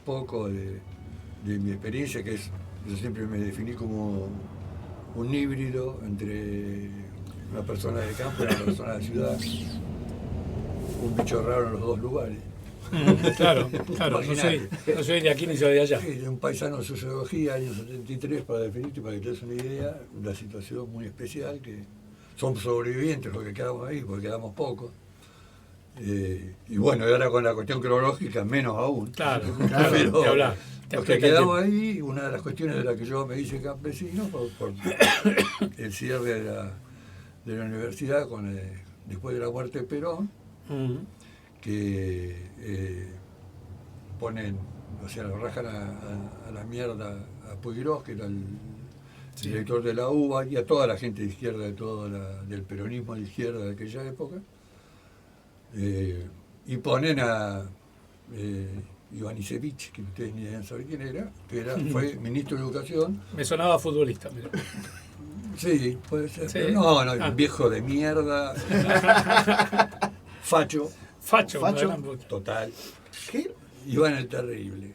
poco de mi experiencia, que es, yo siempre me definí como un híbrido entre una persona de campo y una persona de ciudad, un bicho raro en los dos lugares. Claro, no soy de aquí ni soy de allá. Sí, de un paisano de sociología, año 73, para definirte, para que te des una idea, una situación muy especial, que son sobrevivientes los que quedamos ahí, porque quedamos pocos. Y bueno, y ahora con la cuestión cronológica, menos aún. Claro, Pero de hablar. los que quedamos ahí, una de las cuestiones de las que yo me hice campesino, por el cierre de la universidad después de la muerte de Perón, que ponen, o sea, lo rajan a la mierda a Puigros, que era el director de la UBA, y a toda la gente de izquierda, del peronismo de izquierda de aquella época, y ponen a Ivanišević, que ustedes ni deben saber quién era, fue ministro de Educación. Me sonaba futbolista, mira. Sí, puede ser. Sí. Pero no, viejo de mierda. Facho. Facho. Total. ¿Qué? Iván el Terrible.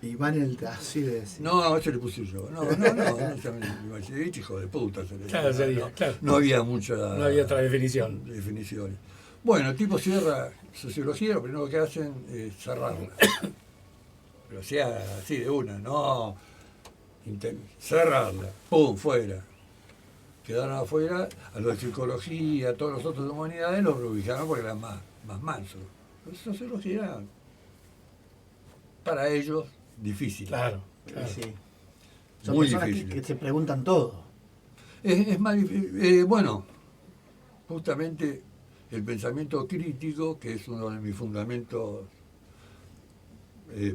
Iván así de decir. No, eso le puse yo. No, Ivanišević, hijo de puta. Claro, sería, claro. No había mucha... No había otra definición. Definiciones. Bueno, el tipo cierra sociología, lo primero que hacen es cerrarla. Pero sea así de una, no... cerrarla, pum, fuera. Quedaron afuera, a los de psicología, a todos los otros de humanidades los reubicaron porque eran más mansos. La sociología era, para ellos, difícil. Claro. Sí. Son Muy personas difícil. que se preguntan todo. Es más difícil. Bueno, justamente el pensamiento crítico, que es uno de mis fundamentos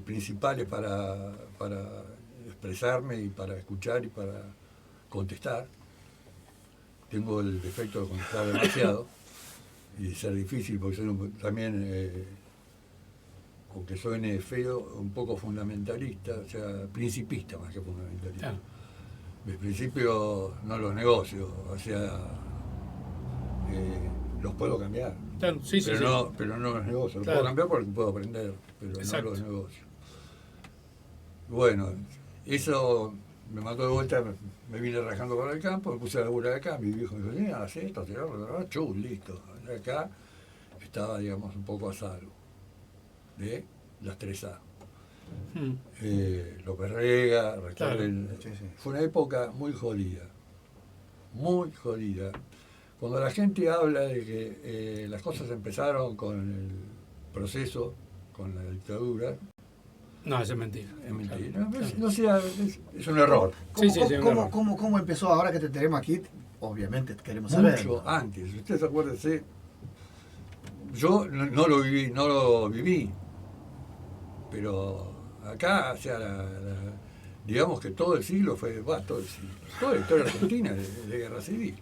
principales para expresarme y para escuchar y para contestar. Tengo el defecto de contestar demasiado y ser difícil porque soy también, aunque suene feo, un poco fundamentalista, o sea, principista más que fundamentalista. Claro. Mis principios no los negocio, o sea, los puedo cambiar. Claro, sí, pero no los negocio. Los Claro. puedo cambiar porque puedo aprender, pero Exacto. no los negocio. Bueno, eso me mandó de vuelta, me vine rajando para el campo, me puse a laburar acá, mi viejo me dijo, haz esto, haz lo chau, listo. Acá estaba, digamos, un poco a salvo de las 3A. López Rega, Rectorel. Claro. Sí. Fue una época muy jodida. Cuando la gente habla de que las cosas empezaron con el proceso, con la dictadura, No, eso es mentira. es mentira. Claro. No sea, es un error. ¿Cómo empezó ahora que te tenemos aquí? Obviamente queremos saber. Mucho antes. Ustedes acuérdense, yo no lo viví, pero acá, o sea, digamos que todo el siglo todo el siglo, toda la historia argentina de guerra civil.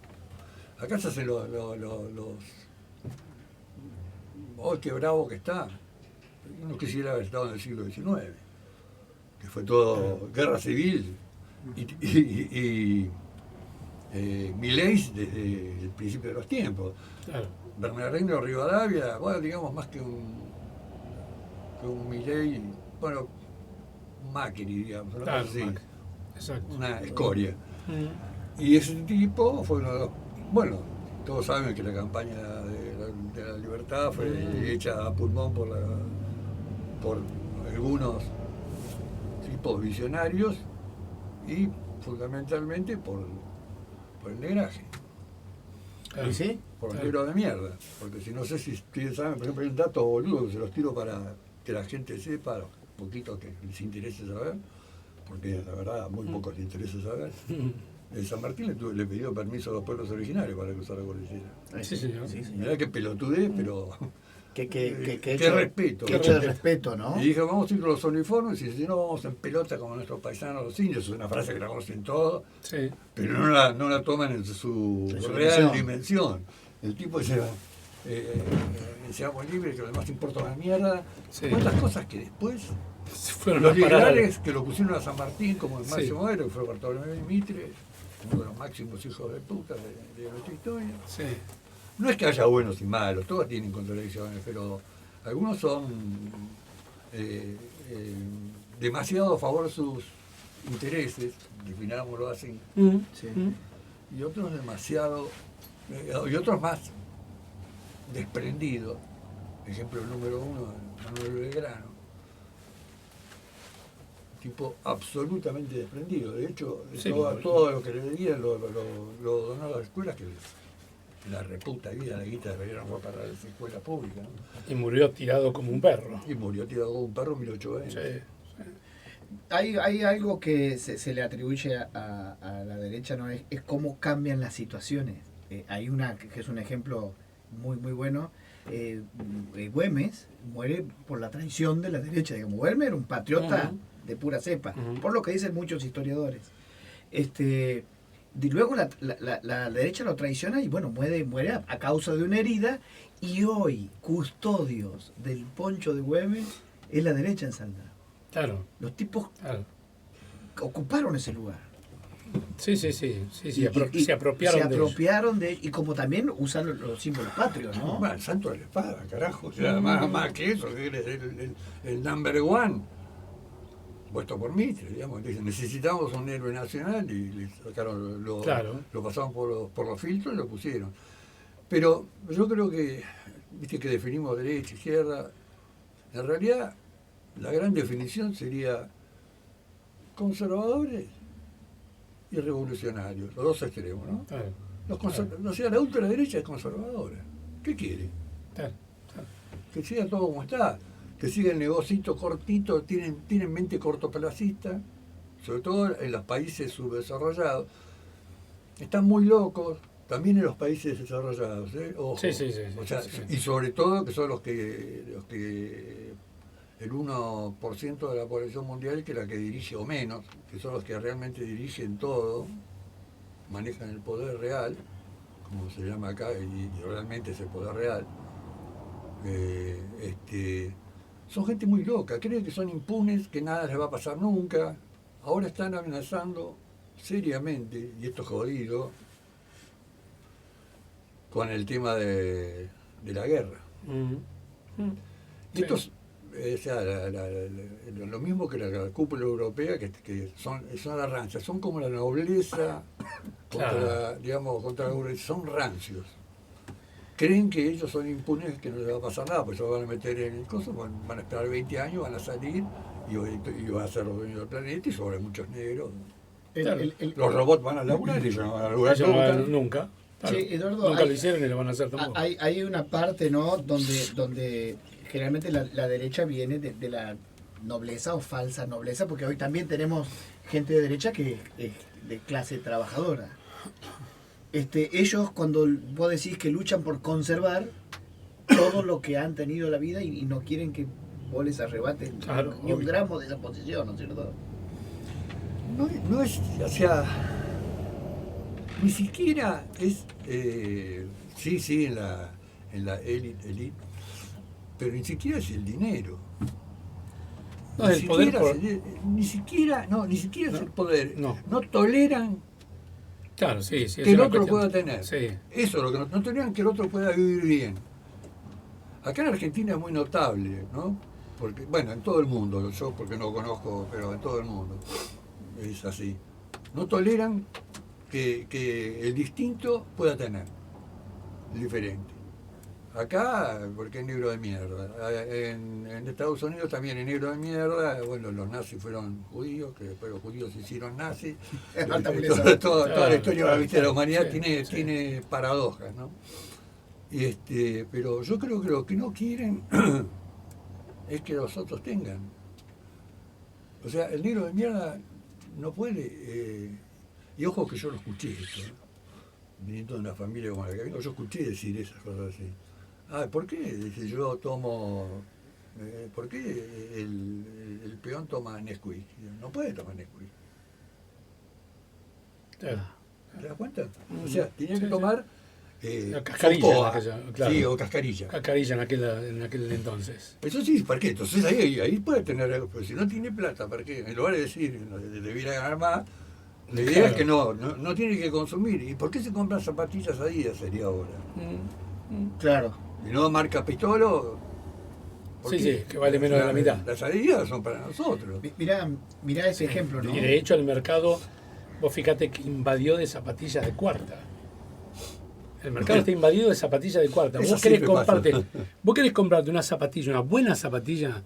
Acá se hacen los ¡oh, qué bravo que está! Uno quisiera haber estado en el siglo XIX, que fue todo guerra civil y Milei desde el principio de los tiempos. Claro. Bernardino Rivadavia, bueno, digamos más que un Milei, bueno, un Macri, digamos, ¿no? Claro, Sí, exacto. una escoria. Y ese tipo fue uno de los... Bueno, todos saben que la campaña de la libertad fue hecha a pulmón por algunos tipos visionarios y fundamentalmente por el negraje. ¿Y sí? Por el negro de mierda. Porque si no sé si ustedes saben, por ejemplo, hay un dato boludo que se los tiro para que la gente sepa, lo poquito que les interese saber, porque la verdad a muy poco les interesa saber. En San Martín le pidió permiso a los pueblos originarios para cruzar la cordillera. Sí, señor. Mirá que pelotudez, pero Qué respeto. Qué hecho de respeto, ¿no? Y dije, vamos a ir con los uniformes y si no vamos en pelota como nuestros paisanos los indios. Es una frase que la conocen todos, Sí. pero no la toman en su En su real dimensión. El tipo dice, seamos libres, que lo demás importa una mierda. Sí. ¿Cuántas cosas que después Fueron los las paradas. liberales que lo pusieron a San Martín como el Sí. máximo héroe, que fue Bartolomé Mitre, uno de los máximos hijos de puta de nuestra historia? Sí. No es que haya buenos y malos, todos tienen contradicciones, pero algunos son demasiado a favor de sus intereses, definámoslo así, Sí. y otros demasiado, y otros más desprendidos. Ejemplo número 1, Manuel Belgrano, tipo absolutamente desprendido. De hecho, Sí, todo lo que le dieron lo donó a las escuelas, que la reputa vida, la guita deberían fue para las escuelas públicas, ¿no? Y murió tirado como un perro. Y murió tirado como un perro en 1820. Sí. Hay algo que se le atribuye a la derecha, ¿no? Es cómo cambian las situaciones. Hay una que es un ejemplo muy muy bueno. Güemes muere por la traición de la derecha. Digamos, Güemes era un patriota de pura cepa, por lo que dicen muchos historiadores. Luego la derecha lo traiciona y bueno, muere a causa de una herida, y hoy custodios del poncho de Güemes es la derecha en Salta. Claro. Los tipos Claro. ocuparon ese lugar. Sí, Y se apropiaron de y como también usan los símbolos patrios, ¿no? Bueno, el santo de la espada, carajo. O sea, más que eso, que el number one, puesto por Mitre, digamos. Dicen, necesitamos un héroe nacional, y le sacaron, lo pasaron por los filtros y lo pusieron. Pero yo creo que, viste que definimos derecha, izquierda, en realidad la gran definición sería conservadores y revolucionarios, los dos extremos, ¿no? Claro. O sea, la ultraderecha es conservadora. ¿Qué quiere? Claro. Que siga todo como está, que siga el negocito cortito, tienen mente cortoplacista, sobre todo en los países subdesarrollados. Están muy locos, también en los países desarrollados, ¿eh? Ojo. Sí. O sea, Sí. y sobre todo que son los que el 1% de la población mundial, que es la que dirige, o menos, que son los que realmente dirigen todo, manejan el poder real, como se llama acá, y realmente es el poder real. Son gente muy loca, creen que son impunes, que nada les va a pasar nunca. Ahora están amenazando seriamente, y esto es jodido, con el tema de la guerra. Y estos, o sea, lo mismo que la cúpula europea, que son la rancia, son como la nobleza contra la burguesía, son rancios. Creen que ellos son impunes, que no les va a pasar nada, pues se van a meter en el coso, van a esperar 20 años, van a salir y van a ser los dueños del planeta, y sobre muchos negros. Los robots van a laburar y ellos no van a laburar nunca. Claro. Sí, Eduardo, nunca lo hicieron y lo van a hacer tampoco. Hay una parte, ¿no?, donde generalmente la derecha viene de la nobleza o falsa nobleza, porque hoy también tenemos gente de derecha que es de clase trabajadora. Ellos, cuando vos decís que luchan por conservar todo lo que han tenido en la vida y no quieren que vos les arrebates ni un gramo de esa posición, ¿no es cierto? No es, o sea, ni siquiera es, sí, en la élite, pero ni siquiera es el dinero. No, el poder ni siquiera es el poder. No toleran sí, que el otro pueda tener. Sí. Eso es lo que no toleran, que el otro pueda vivir bien. Acá en Argentina es muy notable, ¿no? Porque, bueno, en todo el mundo, yo porque no conozco, pero en todo el mundo es así. No toleran que el distinto pueda tener el diferente. Acá, porque es negro de mierda. En Estados Unidos también es negro de mierda. Bueno, los nazis fueron judíos, que después los judíos se hicieron nazis. Toda la historia de la humanidad tiene paradojas, ¿no? Pero yo creo que lo que no quieren es que los otros tengan. O sea, el negro de mierda no puede... y ojo que yo lo escuché esto, ¿no? Viniendo de una familia como la que vengo, yo escuché decir esas cosas así. ¿Por qué? Dice, yo tomo... ¿por qué el peón toma Nesquik? No puede tomar Nesquik. ¿Te das cuenta? O sea, tenía que tomar... cascarilla, claro. Sí, o cascarilla. Cascarilla en aquel entonces. Eso sí, ¿para qué? Entonces ahí puede tener algo, pero si no tiene plata, ¿para qué? En lugar de decir, debiera ganar más, la idea es que no tiene que consumir. ¿Y por qué se compran zapatillas a día sería ahora? Claro. Y no marca Pistolo, ¿Por Sí, qué? sí, que vale menos de la mitad. Las salidas son para nosotros. Mirá ese ejemplo, ¿no? Y de hecho el mercado, vos fíjate que invadió de zapatillas de cuarta. El mercado está invadido de zapatillas de cuarta. Eso Vos querés siempre pasa. comprarte una zapatilla, una buena zapatilla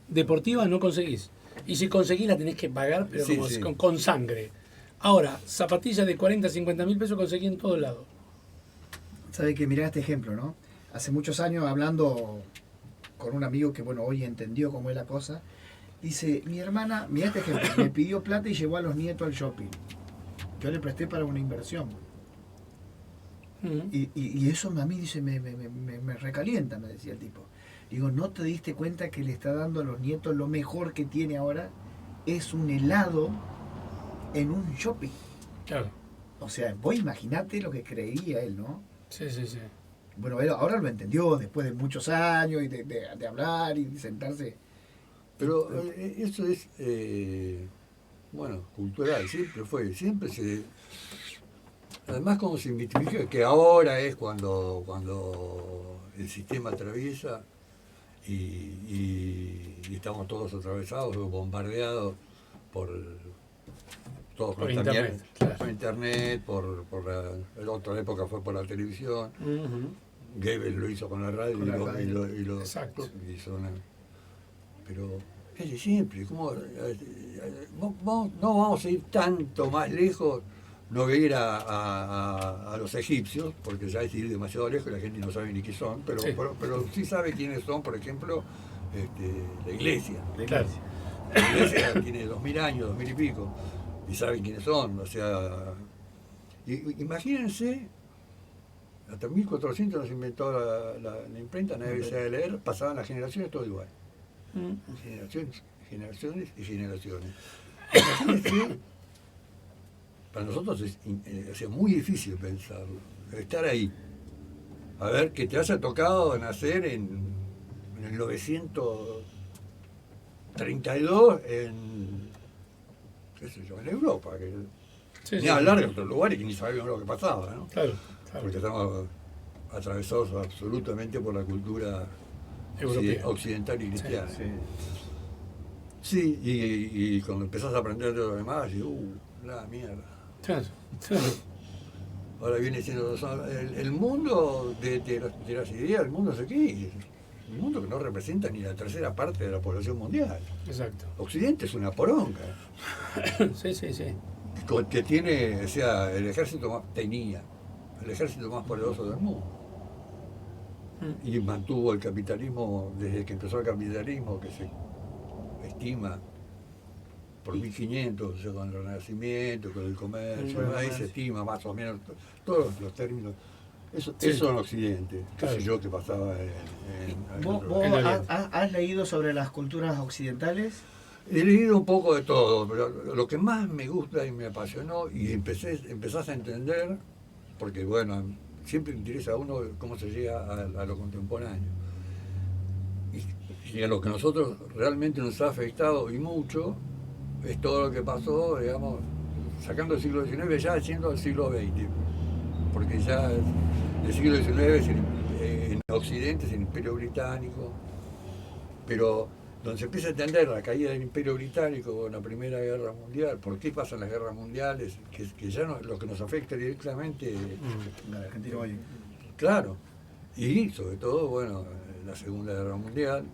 deportiva, no conseguís. Y si conseguís la tenés que pagar, pero Sí, como sí. con sangre. Ahora, zapatillas de 40, 50 mil pesos conseguí en todos lados. Sabe que mirá este ejemplo, ¿no? Hace muchos años hablando con un amigo que, bueno, hoy entendió cómo es la cosa, dice, mi hermana, mirá este ejemplo, me pidió plata y llevó a los nietos al shopping. Yo le presté para una inversión. Y eso a mí, dice, me recalienta, me decía el tipo. Digo, ¿no te diste cuenta que le está dando a los nietos lo mejor que tiene ahora? Es un helado en un shopping. Claro. O sea, vos imaginate lo que creía él, ¿no? Sí, sí, sí. Bueno, él ahora lo entendió después de muchos años y de hablar y de sentarse. Pero eso es, bueno, cultural, siempre se... Además, como se mitifica que ahora es cuando el sistema atraviesa y estamos todos atravesados o bombardeados por todos Por contaminados, internet, claro. por internet, la otra época fue por la televisión. Goebbels lo hizo con la radio, Con la radio. Exacto. Pero es de siempre, ¿cómo? No vamos a ir tanto más lejos, no voy a ir a los egipcios, porque ya es ir demasiado lejos y la gente no sabe ni qué son, pero sí sabe quiénes son, por ejemplo, la iglesia. Claro. La iglesia tiene 2000 años, 2000 y pico, y saben quiénes son, o sea... Imagínense, hasta 1400 nos inventó la imprenta, nadie sabía leer, pasaban las generaciones todo igual. Generaciones y generaciones. Imagínense, para nosotros es muy difícil pensarlo, estar ahí. A ver, que te haya tocado nacer en el 932 qué sé yo, en Europa, ni hablar de otros lugares que ni sabíamos lo que pasaba, ¿no? Claro. Porque estamos atravesados absolutamente por la cultura Europea. occidental y cristiana. Sí. Sí, y cuando empezás a aprender de lo demás, dices, la mierda. Claro. Ahora viene siendo el mundo de las ideas, el mundo es aquí. Un mundo que no representa ni la tercera parte de la población mundial. Exacto. Occidente es una poronga. Sí, sí, sí. Que tiene, o sea, el ejército más poderoso del mundo. Y mantuvo el capitalismo desde que empezó el capitalismo, que se estima por 1500, o sea, con el Renacimiento, con el comercio, ahí se estima más o menos todos los términos. Eso en Occidente, qué sé yo, que pasaba en ¿Vos has leído sobre las culturas occidentales? He leído un poco de todo, pero lo que más me gusta y me apasionó y empezás a entender, porque bueno, siempre interesa a uno cómo se llega a lo contemporáneo. Y a lo que nosotros realmente nos ha afectado y mucho, es todo lo que pasó, digamos, sacando el siglo XIX, ya siendo el siglo XX. Porque ya el siglo XIX en Occidente es el Imperio Británico, pero donde se empieza a entender la caída del Imperio Británico con la Primera Guerra Mundial, por qué pasan las guerras mundiales, que ya no, lo que nos afecta directamente, La Argentina hoy. claro, y sobre todo, bueno, la Segunda Guerra Mundial,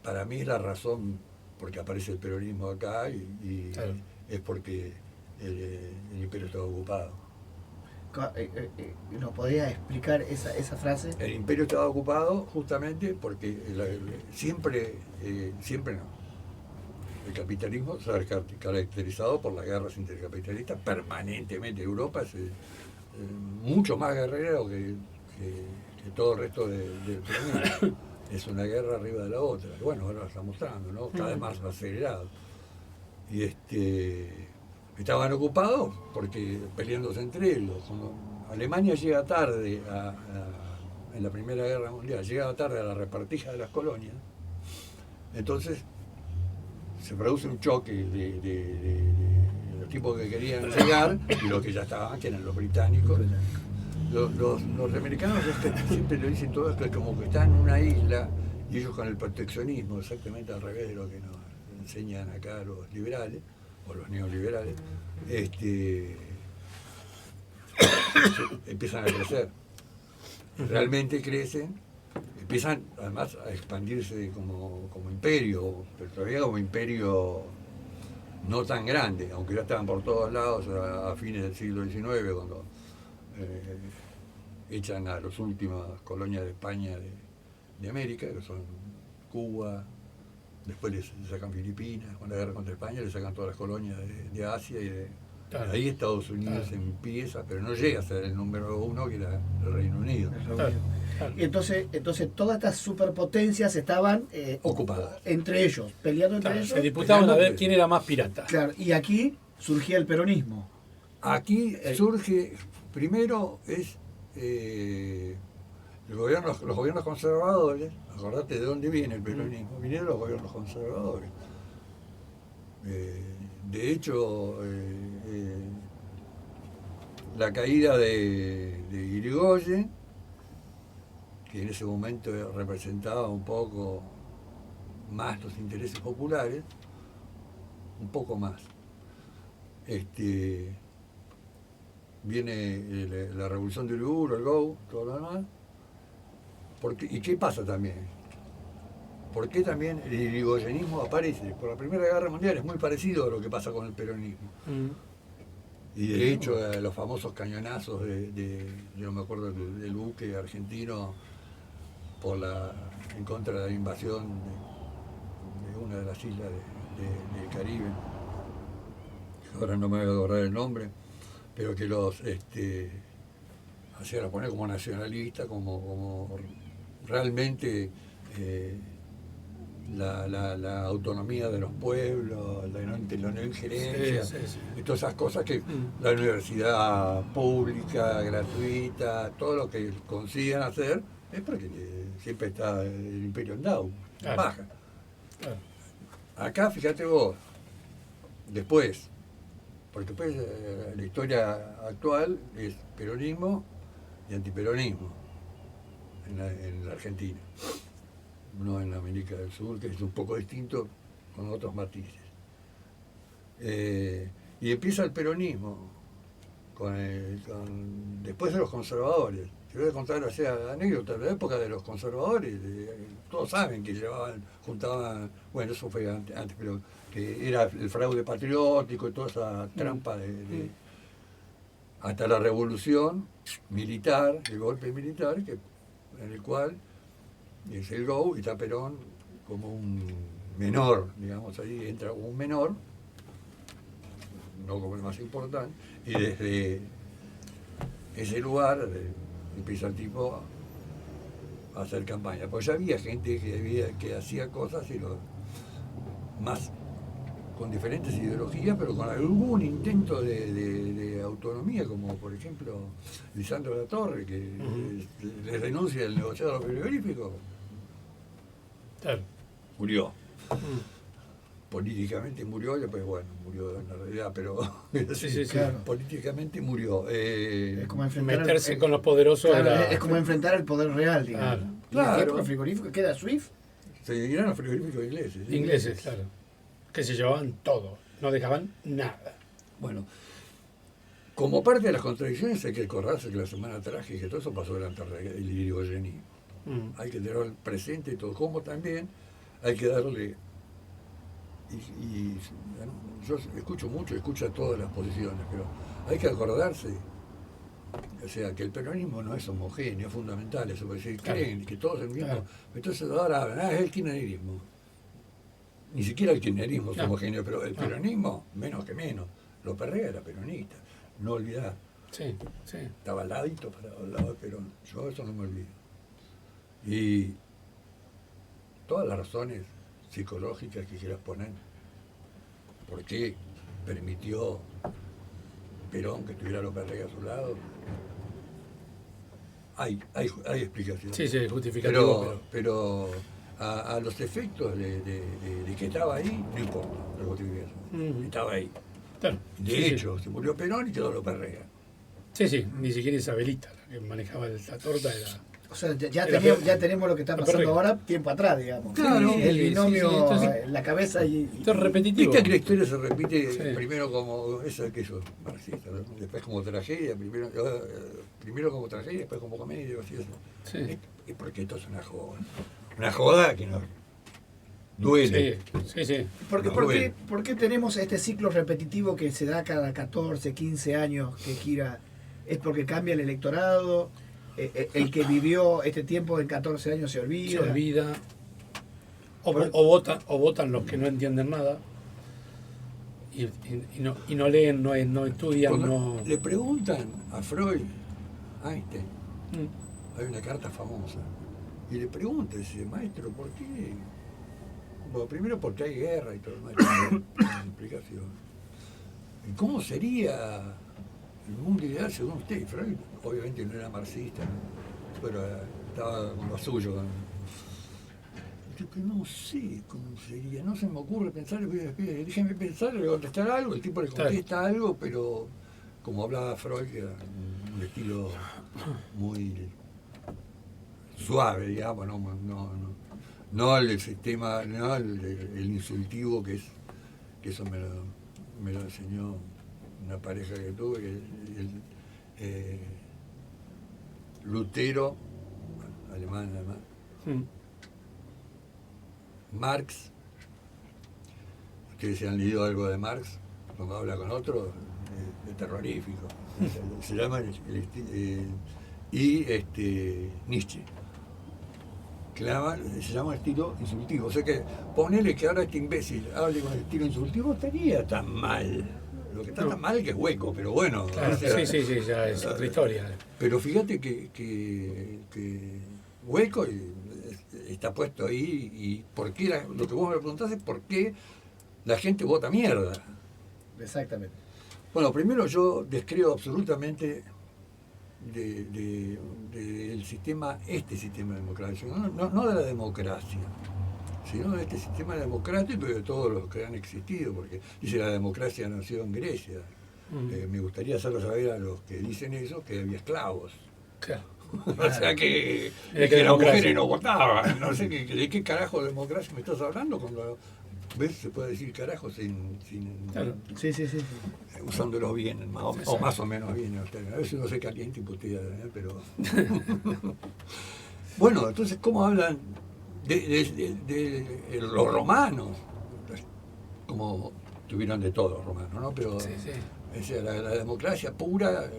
para mí es la razón porque aparece el peronismo acá y claro. Es porque el imperio estaba ocupado. ¿Nos podría explicar esa frase? El imperio estaba ocupado justamente porque siempre no. El capitalismo se ha caracterizado por las guerras intercapitalistas permanentemente. Europa es mucho más guerrero que todo el resto del planeta. Es una guerra arriba de la otra. Bueno, ahora lo está mostrando, ¿no? Cada vez más acelerado. Y estaban ocupados porque peleándose entre ellos. Cuando Alemania llega tarde en la Primera Guerra Mundial, llega tarde a la repartija de las colonias, entonces se produce un choque de los tipos que querían llegar y los que ya estaban, que eran los británicos, los norteamericanos siempre lo dicen todo esto, es como que están en una isla y ellos con el proteccionismo, exactamente al revés de lo que nos enseñan acá los liberales o los neoliberales, empiezan a crecer. Realmente crecen, empiezan además a expandirse como imperio, pero todavía como imperio no tan grande, aunque ya estaban por todos lados a fines del siglo XIX, cuando echan a las últimas colonias de España de América, que son Cuba, después le sacan Filipinas, con la guerra contra España le sacan todas las colonias de Asia y Claro. ahí Estados Unidos Claro. empieza, pero no llega a ser el número uno que era el Reino Unido. Claro, claro. Y entonces todas estas superpotencias estaban Ocupadas. entre ellos, peleando entre Claro, ellos. se disputaban a ver peleando. quién era más pirata. Claro, y aquí surgía el peronismo. Aquí surge, primero es los gobiernos conservadores, acordate de dónde viene el peronismo, vinieron los gobiernos conservadores. De hecho, la caída de Irigoyen, que en ese momento representaba un poco más los intereses populares, un poco más. Viene la revolución de Uriburu, el GO, todo lo demás. ¿Y qué pasa también? ¿Por qué también el irigoyenismo aparece? Por la Primera Guerra Mundial es muy parecido a lo que pasa con el peronismo. Y de hecho, los famosos cañonazos yo no me acuerdo, del buque argentino en contra de la invasión de una de las islas del Caribe, ahora no me voy a acordar el nombre, pero que los hacían poner como nacionalistas, como realmente la autonomía de los pueblos, la no injerencia, y todas esas cosas que la universidad pública, gratuita, todo lo que consigan hacer, es porque siempre está el imperio andado, baja. Claro. Acá, fíjate vos, después, porque después la historia actual es peronismo y antiperonismo en la Argentina, no en la América del Sur, que es un poco distinto con otros matices. Y empieza el peronismo después de los conservadores. Te voy a contar anécdotas de la época de los conservadores. Todos saben que juntaban, bueno, eso fue antes, pero que era el fraude patriótico y toda esa trampa hasta la revolución militar, el golpe militar, en el cual es el GO y está Perón como un menor, digamos, ahí entra como un menor, no como el más importante, y desde ese lugar empieza el tipo a hacer campaña. Pues ya había gente que hacía cosas más con diferentes ideologías, pero hubo un intento de autonomía, como por ejemplo Lisandro de la Torre, que le renuncia el negociador frigorífico. Claro. Murió. Políticamente murió, y después, bueno, murió en la realidad, pero Sí, claro. políticamente murió. Es como enfrentar Meterse con los poderosos. claro, era- es como enfrentar el poder real, digamos. Claro. Y Claro. en la época frigorífica queda Swift. Se dirán los frigoríficos ingleses. ¿sí? Ingleses, claro. Que se llevaban todo, no dejaban nada. Bueno, como parte de las contradicciones hay que acordarse que la semana trágica, todo eso pasó durante el irigoyenismo. Hay que tener presente todo, como también hay que darle, y yo escucho a todas las posiciones, pero hay que acordarse, o sea, que el peronismo no es homogéneo, es fundamental, eso, porque si Claro. creen que todos es el mismo, Claro. entonces ahora hablan, es el kirchnerismo. Ni siquiera el kirchnerismo es No. homogéneo, pero el No. peronismo, menos que menos. López era peronista, no olvidar. Sí, sí. Estaba al ladito para el lado de Perón. Yo eso no me olvido. Y todas las razones psicológicas que quieras poner, ¿por qué permitió Perón que tuviera López Rega a su lado? Hay explicaciones. Sí, sí, justificativo. Pero a los efectos de que estaba ahí, no importa la justificación. Ujú. Estaba ahí. Claro. De Sí, hecho, se murió Perón y quedó López Rega. Sí, ni siquiera Isabelita, la que manejaba la torta, era... O sea, ya Era tenemos lo que está pasando perfecto. ahora tiempo atrás, digamos. Claro. El binomio Sí, entonces- en la cabeza y Esto es repetitivo. Viste que la historia se repite Sí. primero como eso que eso, marxista, ¿no? Después como tragedia, primero como tragedia, después como comedia, así eso. Sí. Y porque esto es una joda. Una joda que no duele. Sí. ¿Por qué tenemos este ciclo repetitivo que se da cada 14, 15 años que gira? ¿Es porque cambia el electorado? ¿El que vivió este tiempo en 14 años se olvida? Se olvida. O votan los que no entienden nada. Y no leen, no estudian, Cuando no... le preguntan a Freud, Einstein, Mm. hay una carta famosa, y le pregunta, dice, maestro, ¿por qué? Bueno, primero porque hay guerra y todo, maestro, una explicación. ¿Y cómo sería el mundo ideal según usted? Y Freud, obviamente no era marxista, ¿no? Pero estaba con lo suyo. Yo que no sé cómo sería, no se me ocurre pensar, déjeme pensar, le voy a contestar algo, el tipo le contesta algo, pero como hablaba Freud, que era un estilo muy suave, digamos, no el sistema, no el insultivo que eso me lo enseñó una pareja que tuve, Lutero, alemán además, Marx. Ustedes se han leído algo de Marx, cuando habla con otro, es terrorífico. Se llama Nietzsche. Se llama estilo insultivo. O sea que ponele que ahora este imbécil hable con el estilo insultivo, estaría tan mal. Lo que está tan mal es que es hueco, pero bueno. Claro, o sea, sí, ya es otra historia. Pero fíjate que hueco está puesto ahí, y por qué lo que vos me preguntás es por qué la gente vota mierda. Exactamente. Bueno, primero yo descreo absolutamente del sistema, este sistema democrático, no de la democracia, sino de este sistema democrático y de todos los que han existido, porque dice la democracia nació en Grecia. Me gustaría hacerlo saber a los que dicen eso que había esclavos. Claro. O sea que las democracia. mujeres no votaban. No sé de qué carajo de democracia me estás hablando cuando ves se puede decir carajo sin Claro. Sí. usándolo bien, o más o menos bien. A veces no se calienta y putea, pero bueno, entonces ¿cómo hablan de los romanos? Como tuvieron de todo romanos, ¿no? Pero la democracia pura,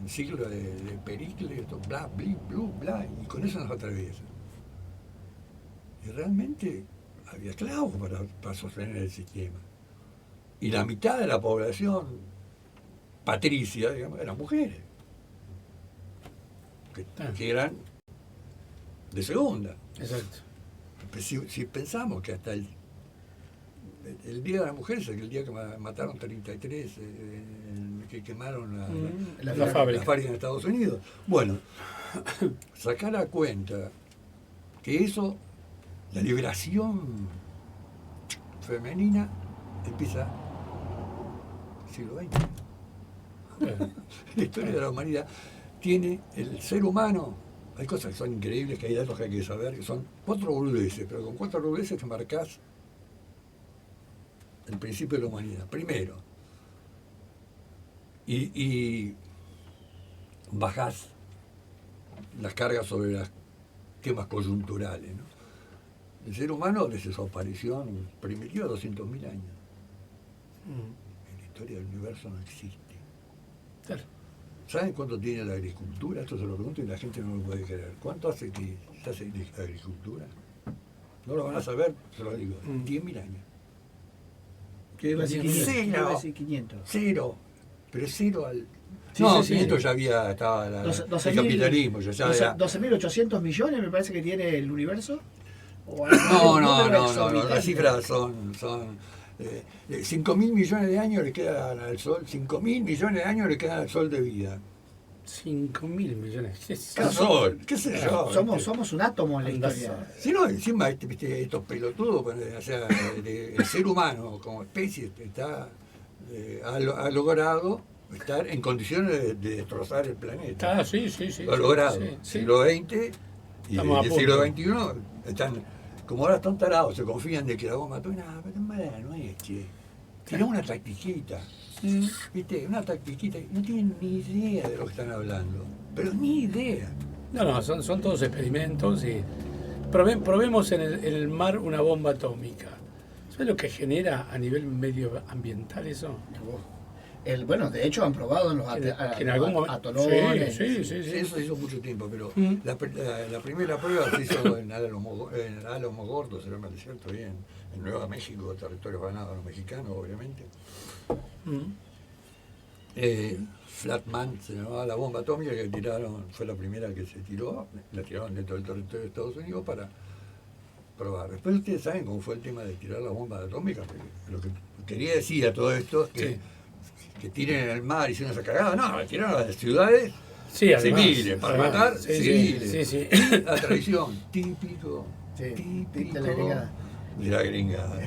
siglo de Pericles, bla, bla, y con eso nos atraviesa. Y realmente había esclavos para sostener el sistema. Y la mitad de la población patricia, digamos, eran mujeres, que eran de segunda. Exacto. Si pensamos que hasta el Día de la Mujer es el día que mataron 33, que quemaron la fábrica en Estados Unidos. Bueno, sacar a cuenta que eso, la liberación femenina, empieza siglo XX. La historia de la humanidad tiene el ser humano. Hay cosas que son increíbles, que hay datos que hay que saber, que son 4 boludeces, pero con 4 boludeces te marcás el principio de la humanidad. Primero, y bajás las cargas sobre los temas coyunturales, ¿no? El ser humano, desde su aparición primitiva, 200.000 años. En la historia del universo no existe. Claro. ¿Saben cuánto tiene la agricultura? Esto se lo pregunto y la gente no lo puede creer. ¿Cuánto hace que se hace la agricultura? No lo van a saber, se lo digo. 10.000 años. ¿Qué iba a decir 500? Cero. Pero cero al... Sí, no, sí, 500 sí. ya había, estaba el 12.000, capitalismo. Ya era... 12.800 millones me parece que tiene el universo. No, las cifras son 5.000 millones de años le quedan al Sol, 5.000 millones de años le quedan al Sol de vida. 5.000 millones. ¿Qué es Al Sol, qué sé yo. Somos un átomo en la historia. Si no, encima estos pelotudos, o sea, el ser humano como especie ha logrado estar en condiciones de destrozar el planeta. Ah, sí, sí, sí. Lo ha logrado. Sí, sí. Siglo XX y Estamos a el punto. siglo XXI están, como ahora están tarados, se confían de que la bomba atómica, no, pero mala no es, che. Tiró una tactiquita, ¿viste? Una tactiquita, no tienen ni idea de lo que están hablando, pero ni idea. No, son todos experimentos y probemos en el mar una bomba atómica. ¿Sabes lo que genera a nivel medioambiental eso? Bueno, de hecho han probado en los Que en algún momento. atolones. Sí, sí, sí. Eso se hizo mucho tiempo, pero Mm. la primera prueba se hizo en Álamos Gordos, en el desierto, ahí en Nueva México, territorios ganados a los mexicanos, obviamente. Mm. Flatman se llamaba la bomba atómica que tiraron, fue la primera que se tiró, la tiraron dentro del territorio de Estados Unidos para probar. Después ustedes saben cómo fue el tema de tirar la bomba atómica, porque lo que quería decir a todo esto es que, Sí. que tiren en el mar y hicieron esa cagada, no, tiraron a las ciudades Sí, además, civiles, para además, matar sí, civiles. Sí, sí. Y la traición, típico, Sí, típico de la gringada. de la gringada.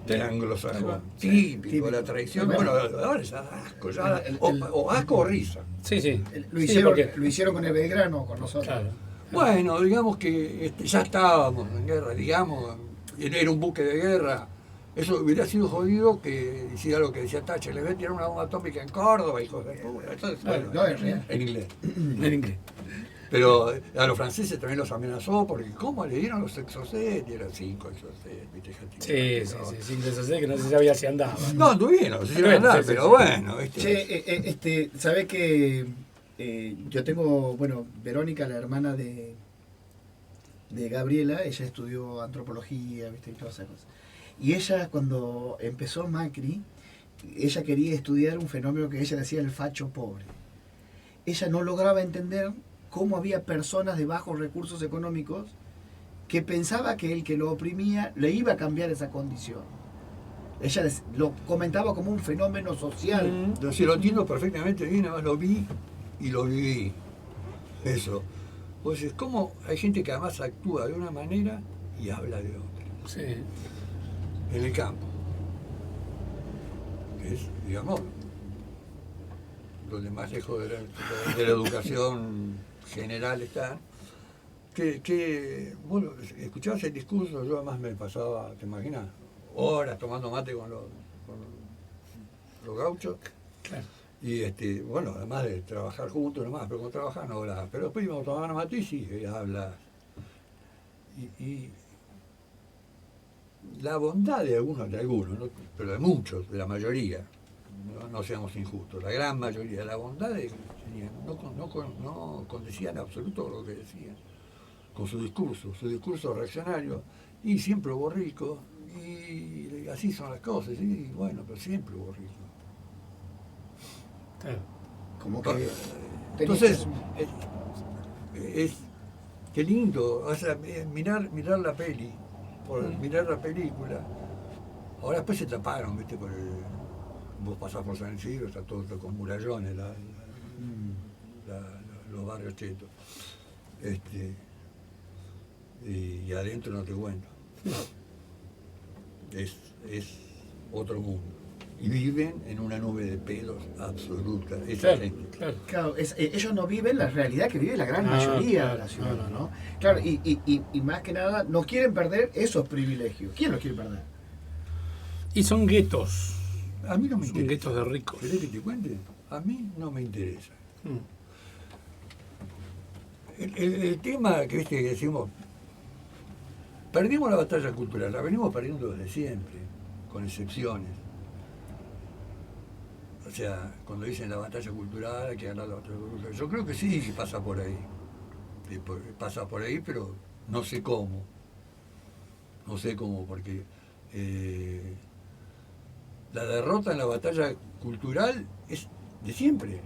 Del anglosajón. Sí, Típico, la traición. Bueno, Bueno, ahora es asco, ya, el- o asco o risa. Sí, sí. Lo Sí, hicieron, porque- lo hicieron con el Belgrano, con nosotros. Claro. Bueno, digamos que ya estábamos en guerra, digamos, era un buque de guerra. Eso hubiera sido jodido que hiciera lo que decía Thatcher, le voy a tirar una bomba atómica en Córdoba, hijos de puta. Entonces, bueno, No, es real. en inglés. En inglés. Pero a los franceses también los amenazó, porque ¿cómo le dieron los exocet? Y eran 5 exocet, ¿viste? Sí, sí, sí. Sin deshacer que no se sabía si andaba. No, anduvieron, se hicieron Bueno, andar, sí, sí, pero sí. bueno, ¿viste? Che, ¿sabés que yo tengo, bueno, Verónica, la hermana de Gabriela, ella estudió antropología, ¿viste? Y todas esas cosas. Y ella, cuando empezó Macri, ella quería estudiar un fenómeno que ella decía el facho pobre. Ella no lograba entender cómo había personas de bajos recursos económicos que pensaba que el que lo oprimía le iba a cambiar esa condición. Ella lo comentaba como un fenómeno social. Entonces lo entiendo perfectamente bien, además lo vi y lo viví. Eso. Pues es como hay gente que además actúa de una manera y habla de otra. Sí. En el campo. Que es, digamos, donde más lejos de la educación general están. Bueno, escuchabas el discurso, yo además me pasaba, ¿te imaginas? Horas tomando mate con los gauchos. Claro. Y bueno, además de trabajar juntos nomás, pero cuando trabajar no hablaba. Pero después íbamos a tomar mate y sí, habla. Y la bondad de algunos, ¿no? Pero de muchos, de la mayoría, no seamos injustos, la gran mayoría, la bondad de tenían, no condecían en absoluto lo que decían, con su discurso reaccionario, y siempre hubo rico, y así son las cosas, y bueno, pero siempre hubo rico. Claro. Como que Entonces, qué lindo, o sea, mirar la peli, mirar la película. Ahora después se taparon, ¿viste? Vos pasás por San Isidro, está todo con murallones, los barrios chetos. Y adentro no te cuento. Es otro mundo. Y viven en una nube de pelos absoluta. Esa Claro, gente. claro. Claro, ellos no viven la realidad que vive la gran mayoría claro, de la ciudad, no, ¿no? Claro, y más que nada no quieren perder esos privilegios. ¿Quién los quiere perder? Y son guetos. A mí no me Son interesa. guetos de ricos. ¿Querés que te cuente? A mí no me interesa. Mm. El tema que viste que decimos, perdimos la batalla cultural, la venimos perdiendo desde siempre, con excepciones. O sea, cuando dicen la batalla cultural, hay que ganar la batalla cultural. Yo creo que sí, que pasa por ahí. Pasa por ahí, pero no sé cómo. No sé cómo, porque la derrota en la batalla cultural es de siempre.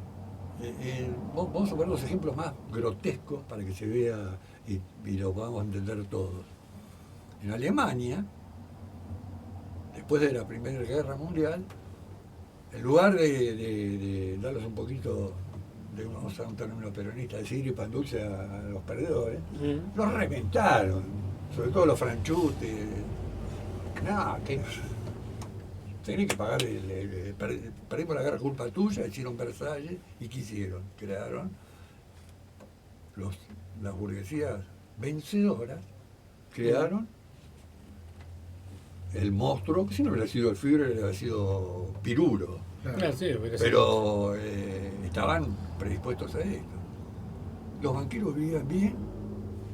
Vamos a poner los ejemplos más grotescos para que se vea y lo podamos entender todos. En Alemania, después de la Primera Guerra Mundial, en lugar de darles un poquito de vamos a un término peronista, decir y pan dulce a los perdedores, los reventaron, sobre todo los franchutes. No, tenés que pagar, perdimos la guerra culpa tuya, hicieron Versalles, y ¿qué hicieron? Crearon las burguesías vencedoras, crearon el monstruo, que si no hubiera sido el Führer, hubiera sido Pirulo. Claro, sí, Pero estaban predispuestos a esto. Los banqueros vivían bien,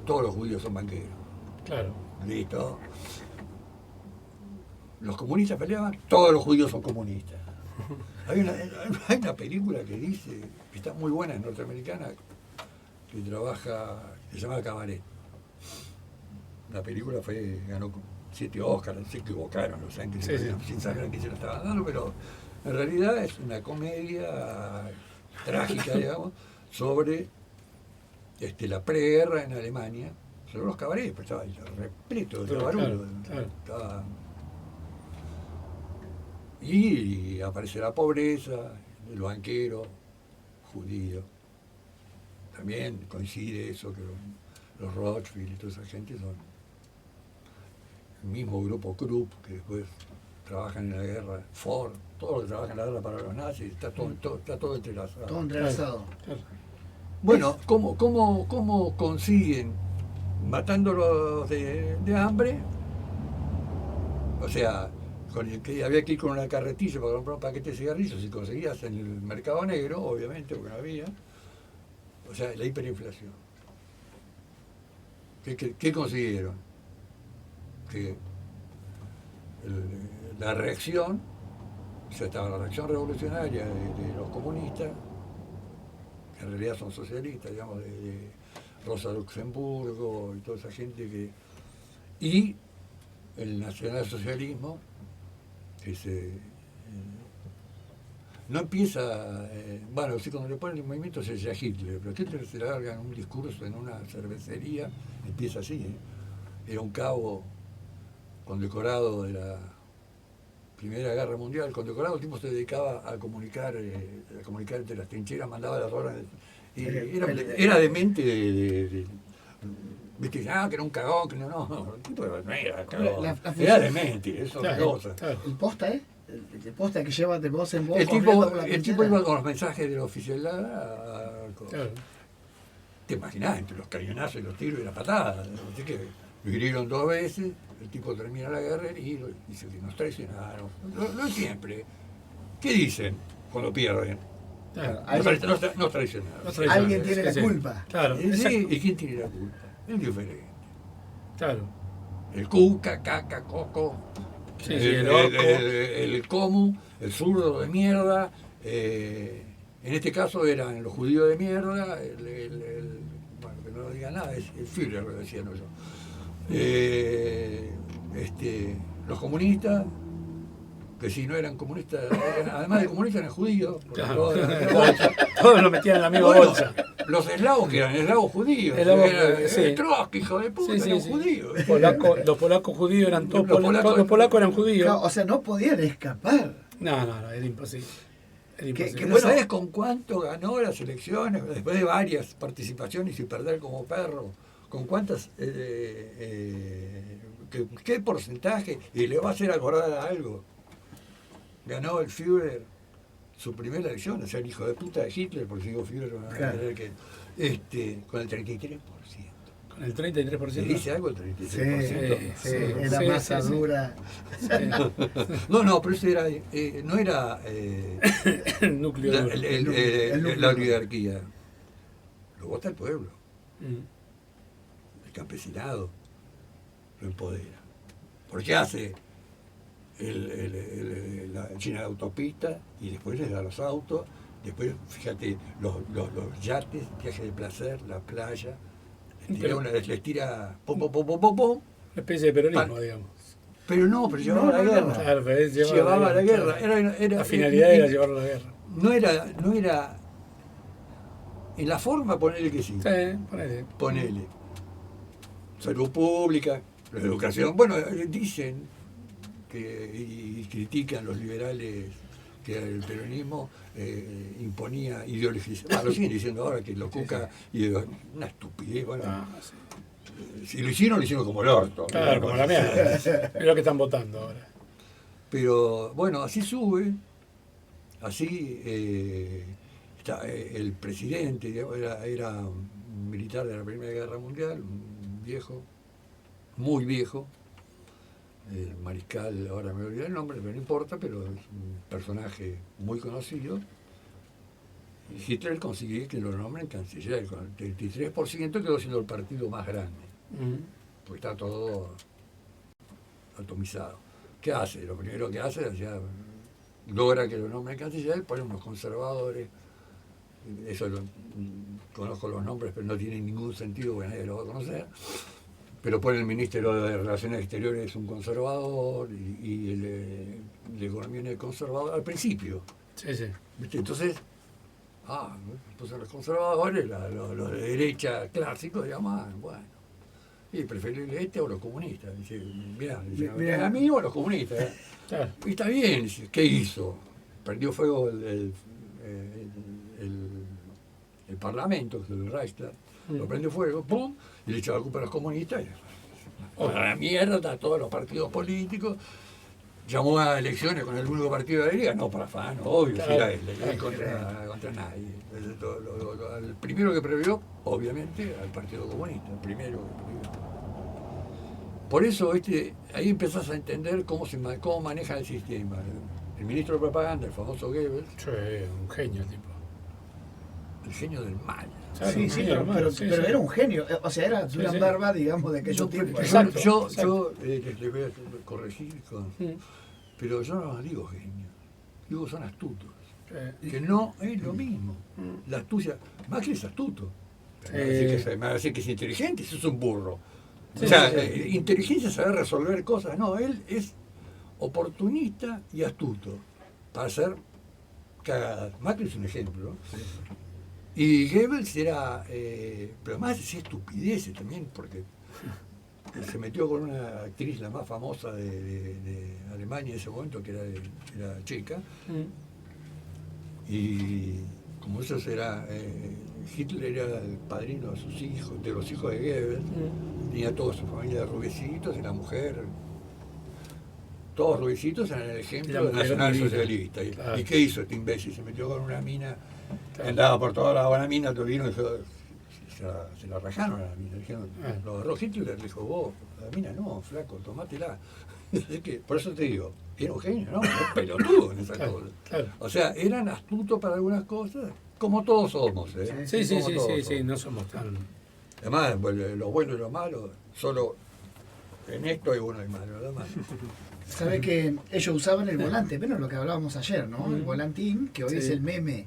todos los judíos son banqueros. Claro. Listo. Los comunistas peleaban, todos los judíos son comunistas. Hay una película que dice, que está muy buena, es norteamericana, que trabaja, se llama Cabaret. La película ganó 7 Oscars, se equivocaron, no saben sin saber a quién se lo estaban dando, pero en realidad es una comedia trágica, digamos, sobre la preguerra en Alemania, sobre los cabarets, pero estaba repleto de barullo. Claro. Y aparece la pobreza, el banquero, judío. También coincide eso, que los Rothschild y toda esa gente son el mismo grupo Krupp, que después trabajan en la guerra, Ford, todos los que trabajan en la guerra para los nazis, está todo entrelazado. Todo entrelazado. Claro. Bueno, ¿cómo consiguen matándolos de hambre? O sea, que había que ir con una carretilla para comprar un paquete de cigarrillos, si conseguías en el mercado negro, obviamente, porque no había. O sea, la hiperinflación. ¿Qué consiguieron? Que la reacción, o sea, estaba la reacción revolucionaria de los comunistas, que en realidad son socialistas, digamos, de Rosa Luxemburgo y toda esa gente y el nacionalsocialismo, que no empieza, bueno, sí, cuando le ponen el movimiento se llama Hitler, pero Hitler se larga en un discurso en una cervecería, empieza así, era un cabo condecorado de la Primera Guerra Mundial, condecorado, el tipo se dedicaba a comunicar entre las trincheras, mandaba las órdenes, y era demente viste, que era un cagón, que no, el tipo no era cagón, era demente, eso es cosa. ¿El posta, el posta que lleva de voz en voz? El tipo iba con los mensajes del oficial te imaginás, entre los cañonazos y los tiros y las patadas, así que lo hirieron 2 veces, el tipo termina la guerra herido, dice que nos traicionaron, lo de siempre. ¿Qué dicen cuando pierden? Nos traicionaron. Alguien tiene la culpa. Claro. Sí, ¿y quién tiene la culpa? El diferente. Claro. El cuca, caca, coco, el comu, el zurdo de mierda, en este caso eran los judíos de mierda, bueno, que no diga nada, es el Führer, lo decía no yo. Los comunistas, que si no eran comunistas, además de comunistas eran judíos, claro. Todos lo metían en la misma bolsa. Los eslavos, que eran eslavos judíos, Trotsky, hijo de puta, eran judíos. Los polacos judíos eran todos los polacos eran judíos. Claro, o sea, no podían escapar. No, era imposible. ¿No sabes con cuánto ganó las elecciones, después de varias participaciones y perder como perro? ¿Con cuántas? ¿Qué porcentaje? Y le va a hacer acordar a algo. Ganó el Führer su primera elección, o sea, el hijo de puta de Hitler, porque si digo Führer van a tener que. Con el 33%. Con el 33%. ¿Se dice algo el 33%? Sí, era masa dura. No, pero eso no era el núcleo la oligarquía. Lo vota el pueblo. El campesinado lo empodera. Porque hace la China de autopista y después les da los autos, después fíjate los yates, viajes de placer, la playa, les tira pum. Una especie de peronismo, digamos. Pero llevaba la guerra. Claro, llevaba la guerra. La finalidad era llevarlo a la guerra. No era en la forma, ponele que sí. Sí, ponele. Salud pública, la educación. Bueno, dicen y critican los liberales que el peronismo imponía ideología. Bueno, lo siguen diciendo ahora que lo Cuca y una estupidez. Bueno, si lo hicieron como el orto. Claro, como la mierda. Es lo que están votando ahora. Pero bueno, así sube, así está, el presidente digamos, era un militar de la Primera Guerra Mundial, un viejo, muy viejo, el mariscal, ahora me olvidé el nombre, pero no importa, pero es un personaje muy conocido. Y Hitler consiguió que lo nombren canciller, con el 33% quedó siendo el partido más grande, porque está todo atomizado. ¿Qué hace? Lo primero que hace es ya logra que lo nombren canciller, pone unos conservadores, eso conozco los nombres, pero no tiene ningún sentido, porque nadie lo va a conocer. Pero pone el ministro de Relaciones Exteriores un conservador y el de Economía es conservador al principio. Sí, sí. ¿Viste? Entonces, pues los conservadores, los de derecha clásicos, digamos, bueno, y preferible este o los comunistas. Dice, mirá, a mí o a los comunistas. Claro. Y está bien, dice, ¿qué hizo? Prendió fuego el Parlamento, el Reichstag, lo prendió fuego, ¡pum! Y le echó la culpa a los comunistas. Y, a la mierda a todos los partidos políticos. Llamó a elecciones con el único partido de la liga, no para Fano, obvio, claro, si era él, contra nadie. El primero que previó, obviamente, al Partido Comunista, el primero que previó. Por eso ahí empezás a entender cómo manejan el sistema. El ministro de propaganda, el famoso Goebbels, Sí, un genio el tipo. el genio del mal. Claro, sí, un sí, genio pero sí, era sí. un genio. O sea, era Sí, una sí. barba, digamos, de aquellos tiempos. Exacto. Yo les voy a corregir, Mm. pero yo no digo genio, digo son astutos. Sí. Que no es lo mismo. Mm. La astucia, Macri es astuto. Sí. Me va a decir que es inteligente, eso es un burro. Sí, o sea, sí, sí. inteligencia es saber resolver cosas. No, él es oportunista y astuto para hacer cagadas. Macri es un ejemplo. Y Goebbels era, pero más decía estupideces también, porque se metió con una actriz, la más famosa de Alemania en ese momento, que era checa, y como eso era, Hitler era el padrino de sus hijos, de los hijos de Goebbels, tenía toda su familia de rubiecitos, y la mujer, todos rubiecitos eran el ejemplo del nacionalsocialista. Claro. ¿Y qué hizo este imbécil? Se metió con una mina, Claro. andaba por toda la buena mina, vino y se la rajaron a la mina. Dijeron, lo agarró Hitler, le dijo, vos, la mina no, flaco, tomátela. Es que, por eso te digo, era un genio, ¿no? Era un pelotudo en esa cosa. Claro. O sea, eran astutos para algunas cosas, como todos somos, ¿eh? Sí, Como todos somos. no somos tan... Además, lo bueno y lo malo, solo en esto hay bueno y malo, nada más. Sabe que ellos usaban el volante, pero lo que hablábamos ayer, ¿no? El volantín, que hoy Sí. es el meme.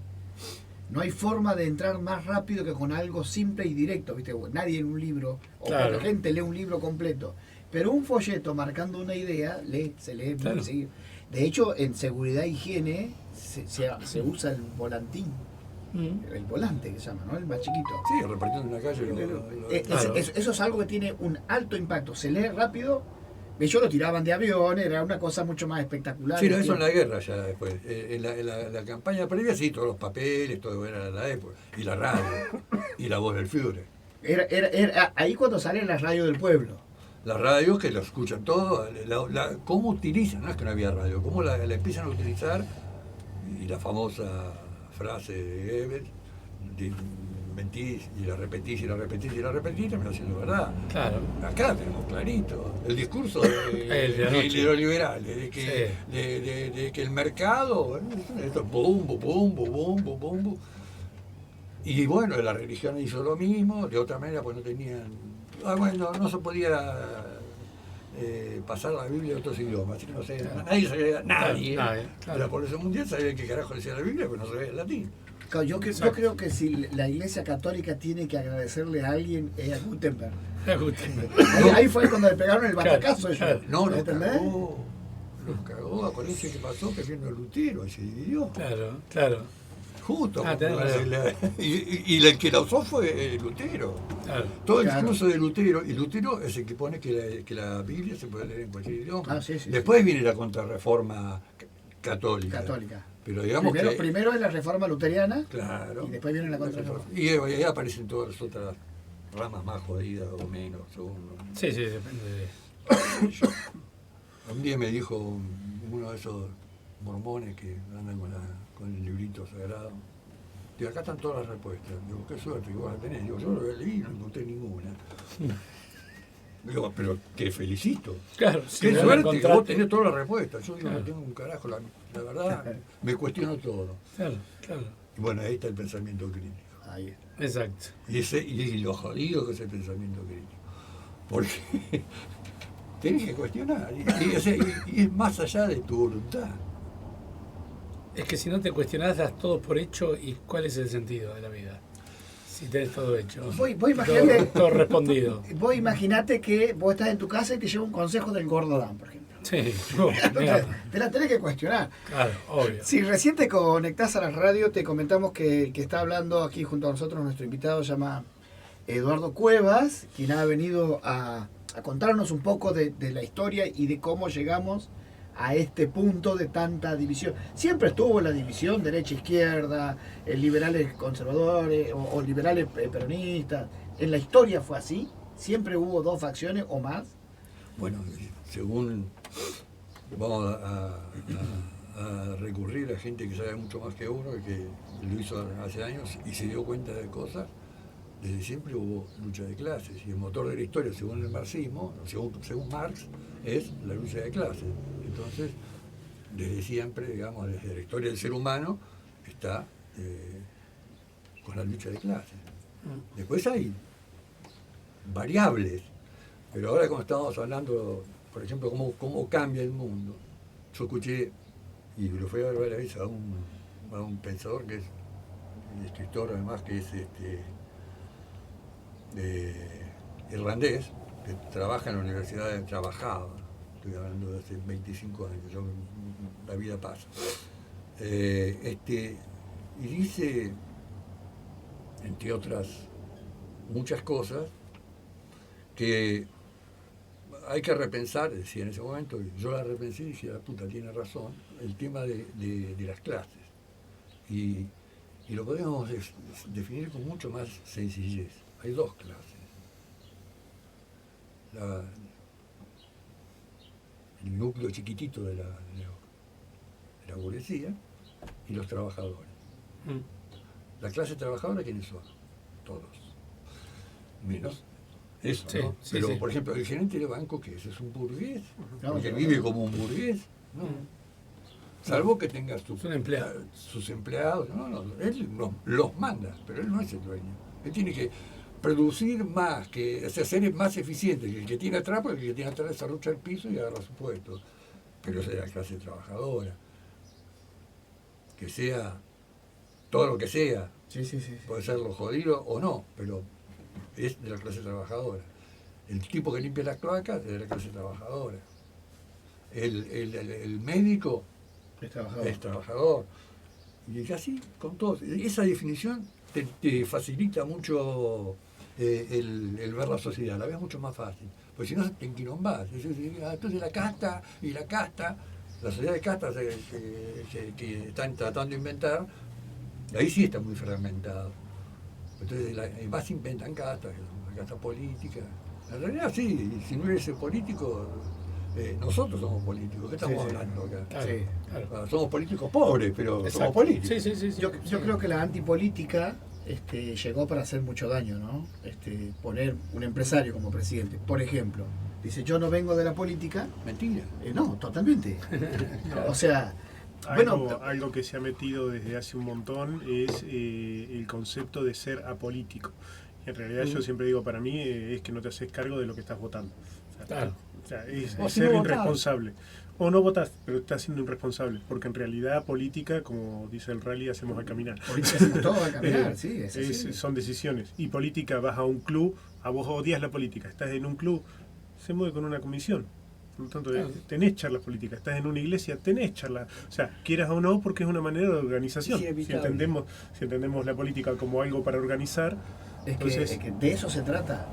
No hay forma de entrar más rápido que con algo simple y directo, ¿viste? Nadie en un libro, o Claro. poca gente lee un libro completo. Pero un folleto marcando una idea, se lee Claro. muy seguido. De hecho, en seguridad e higiene se usa el volantín, el volante que se llama, ¿no? El más chiquito. Sí, repartiendo en la calle. Claro. Eso es algo que tiene un alto impacto. Se lee rápido. Ellos lo tiraban de avión, era una cosa mucho más espectacular. Sí, no, eso en la guerra ya después. En la campaña previa, sí, todos los papeles, todo era la época. Y la radio, y la voz del Führer. Era ahí cuando salen las radios del pueblo. Las radios que lo escuchan todo, cómo utilizan, no es que no había radio, cómo la empiezan a utilizar, y la famosa frase de Goebbels, mentís y la repetís y la repetís y la repetís, termina siendo verdad. Claro. Acá tenemos clarito el discurso El de anoche. de los liberales, de que, Sí. de que el mercado, esto, bum, bum, bum, bum, bum, bum, bum, bum. Y bueno, la religión hizo lo mismo, de otra manera pues no tenían, bueno, no se podía pasar la Biblia a otros idiomas, así que no sé, Claro. nadie sabía, nadie, Nadie, de claro. la población mundial sabía qué carajo decía la Biblia, pero no sabía el latín. Claro, yo Exacto. creo que si la Iglesia Católica tiene que agradecerle a alguien, es a Gutenberg. Ahí fue cuando le pegaron el batacazo ellos. Claro. No, los ¿Entendés? cagó, acuérdense qué pasó, que vino Lutero y se dividió. Claro, claro. Justo. Tenés razón. Y el que la usó fue Lutero. Claro. Todo el Claro. discurso de Lutero, y Lutero es el que pone que la Biblia se puede leer en cualquier idioma. Ah, sí, sí, Después viene la contrarreforma católica. Pero digamos primero es la reforma luteriana, Claro. y después viene la contrarreforma. Y ahí aparecen todas las otras ramas más jodidas o menos, según. Sí, depende de... Un día me dijo uno de esos mormones que andan con el librito sagrado, digo, acá están todas las respuestas. Digo, qué suerte que vos la tenés. Digo, yo lo leí y no encontré ninguna. Digo, pero te felicito. Claro, Qué no suerte que vos encontraste. tenés todas las respuestas. Yo digo, Claro. no tengo un carajo, la verdad, me cuestiono todo. Claro, claro. Y bueno, ahí está el pensamiento crítico. Ahí está. Exacto. Y lo jodido que es el pensamiento crítico. Porque tenés que cuestionar. Y es más allá de tu voluntad. Es que si no te cuestionás, das todo por hecho y cuál es el sentido de la vida. Si tenés todo hecho. Vos Todo, imaginate, todo respondido. vos imaginate que vos estás en tu casa y te lleva un consejo del gordo Dan, por ejemplo. Sí, Te la tenés que cuestionar. claro, obvio. Si recién te conectás a la radio, te comentamos que el que está hablando aquí junto a nosotros, nuestro invitado, se llama Eduardo Cuevas, quien ha venido a contarnos un poco de la historia y de cómo llegamos a este punto de tanta división. Siempre estuvo la división derecha-izquierda, liberales conservadores o liberales peronistas. En la historia fue así. Siempre hubo dos facciones o más. Bueno, según vamos a recurrir a gente que sabe mucho más que uno, que lo hizo hace años y se dio cuenta de cosas, desde siempre hubo lucha de clases. Y el motor de la historia, según el marxismo, según Marx, es la lucha de clases. Entonces, desde siempre, digamos, desde la historia del ser humano, está con la lucha de clases. Después hay variables, pero ahora como estábamos hablando, por ejemplo, cómo cambia el mundo, yo escuché, y lo fui a ver varias veces, a un pensador que es un escritor además, que es irlandés, que trabaja en la universidad, trabajaba, estoy hablando de hace 25 años, la vida pasa. Y dice, entre otras muchas cosas, que hay que repensar, decía en ese momento, yo la repensé y dije, la puta, tiene razón, el tema de las clases. Y lo podemos definir con mucho más sencillez. Hay dos clases. El núcleo chiquitito de la burguesía y los trabajadores. La clase trabajadora, ¿quiénes son? Todos. Menos eso, Sí, ¿no? sí, Pero, sí. por ejemplo, el gerente de banco, ¿qué es? ¿Es un burgués? No, Porque no, vive no. como un burgués, ¿no? Salvo que tenga Es un empleado. sus empleados. No, él los manda, pero él no es el dueño. Él tiene que producir más, ser más eficiente que el que tiene atrás, porque el que tiene atrás desarrolla el piso y agarra su puesto. Pero es de la clase trabajadora. Que sea todo lo que sea, Sí, sí, sí. puede ser lo jodido o no, pero es de la clase trabajadora. El tipo que limpia las cloacas es de la clase trabajadora. El médico Es trabajador. es trabajador. Y así, con todo. Esa definición te facilita mucho el ver la sociedad, la ves mucho más fácil. Porque si no, te enquilombás. Entonces la casta, la sociedad de castas que están tratando de inventar, ahí sí está muy fragmentado. Entonces más inventan castas, la casta política. En realidad sí, si no eres político, nosotros somos políticos. ¿Qué estamos Sí, sí. hablando acá? Claro, Sí. claro. Somos políticos pobres, pero Exacto. somos políticos. Sí, sí, sí, sí. Yo Sí. creo que la antipolítica llegó para hacer mucho daño, ¿no? Poner un empresario como presidente, por ejemplo, dice, yo no vengo de la política. Mentira. No, totalmente. O sea, Algo que se ha metido desde hace un montón es el concepto de ser apolítico. En realidad yo siempre digo, para mí es que no te haces cargo de lo que estás votando. Claro. O sea, es O si ser no votás. irresponsable. O no votás, pero estás siendo irresponsable. Porque en realidad política, como dice el rally, hacemos al caminar. política hacemos todo a caminar, sí, es así. Son decisiones. Y política, vas a un club, a vos odias la política. Estás en un club, se mueve con una comisión. Por lo tanto, Claro. tenés charlas políticas. Estás en una iglesia, tenés charlas. O sea, quieras o no, porque es una manera de organización. Sí, si evitable. entendemos la política como algo para organizar, entonces, Es que de eso se trata.